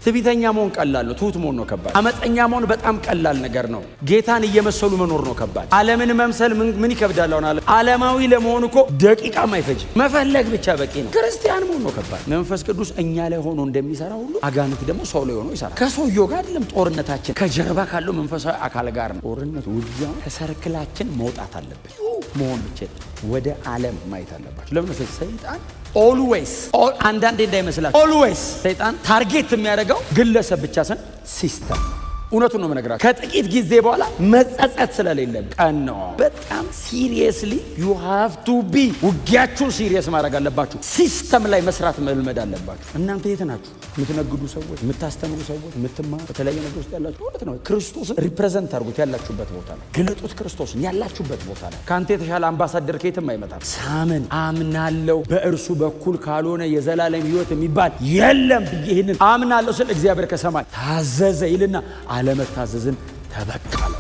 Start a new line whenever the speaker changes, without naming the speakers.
ትዕቢተኛ መሆን ቀላል ነው፣ ትሁት መሆን ነው ከባድ። አመፀኛ መሆን በጣም ቀላል ነገር ነው። ጌታን እየመሰሉ መኖር ነው ከባድ። ዓለምን መምሰል ምን ይከብዳል? ዓለማዊ ለመሆን እኮ ደቂቃም አይፈጅም፣ መፈለግ ብቻ በቂ ነው። ክርስቲያን መሆን ነው ከባድ። መንፈስ ቅዱስ እኛ ላይ ሆኖ እንደሚሰራ ሁሉ አጋንንት ደግሞ ሰው ላይ ሆኖ ይሰራል። ከሰውየው ጋር አይደለም ጦርነታችን፣ ከጀርባ ካለው መንፈሳዊ አካል ጋር ነው ጦርነት። ውጊያው ከሰርክላችን መውጣት አለብን መሆን ብቻ ወደ ዓለም ማየት አለባችሁ። ለምን ሰይጣን ኦልዌይስ አንዳንዴ እንዳይመስላችሁ ኦልዌይስ ሰይጣን ታርጌት የሚያደርገው ግለሰብ ብቻ ሳይሆን ሲስተም። እውነቱን ነው የምነግራችሁ። ከጥቂት ጊዜ በኋላ መጸጸት ስለሌለም ቀን ነው። በጣም ሲሪየስሊ ዩ ሃቭ ቱ ቢ ውጊያችሁን ሲሪየስ ማድረግ አለባችሁ። ሲስተም ላይ መስራት መልመድ አለባችሁ። እናንተ የት ናችሁ? የምትነግዱ ሰዎች፣ የምታስተምሩ ሰዎች፣ የምትማሩ በተለያየ ነገር ውስጥ ያላችሁ እውነት ነው። ክርስቶስን ሪፕሬዘንት አድርጉት ያላችሁበት ቦታ ላይ ግለጡት። ክርስቶስን ያላችሁበት ቦታ ላይ ከአንተ የተሻለ አምባሳደር ከየትም አይመጣም። ሳምን አምናለው በእርሱ በኩል ካልሆነ የዘላለም ሕይወት የሚባል የለም ብዬ ይህንን አምናለሁ ስል እግዚአብሔር ከሰማይ ታዘዘ ይልና አለመታዘዝን ተበቀለ።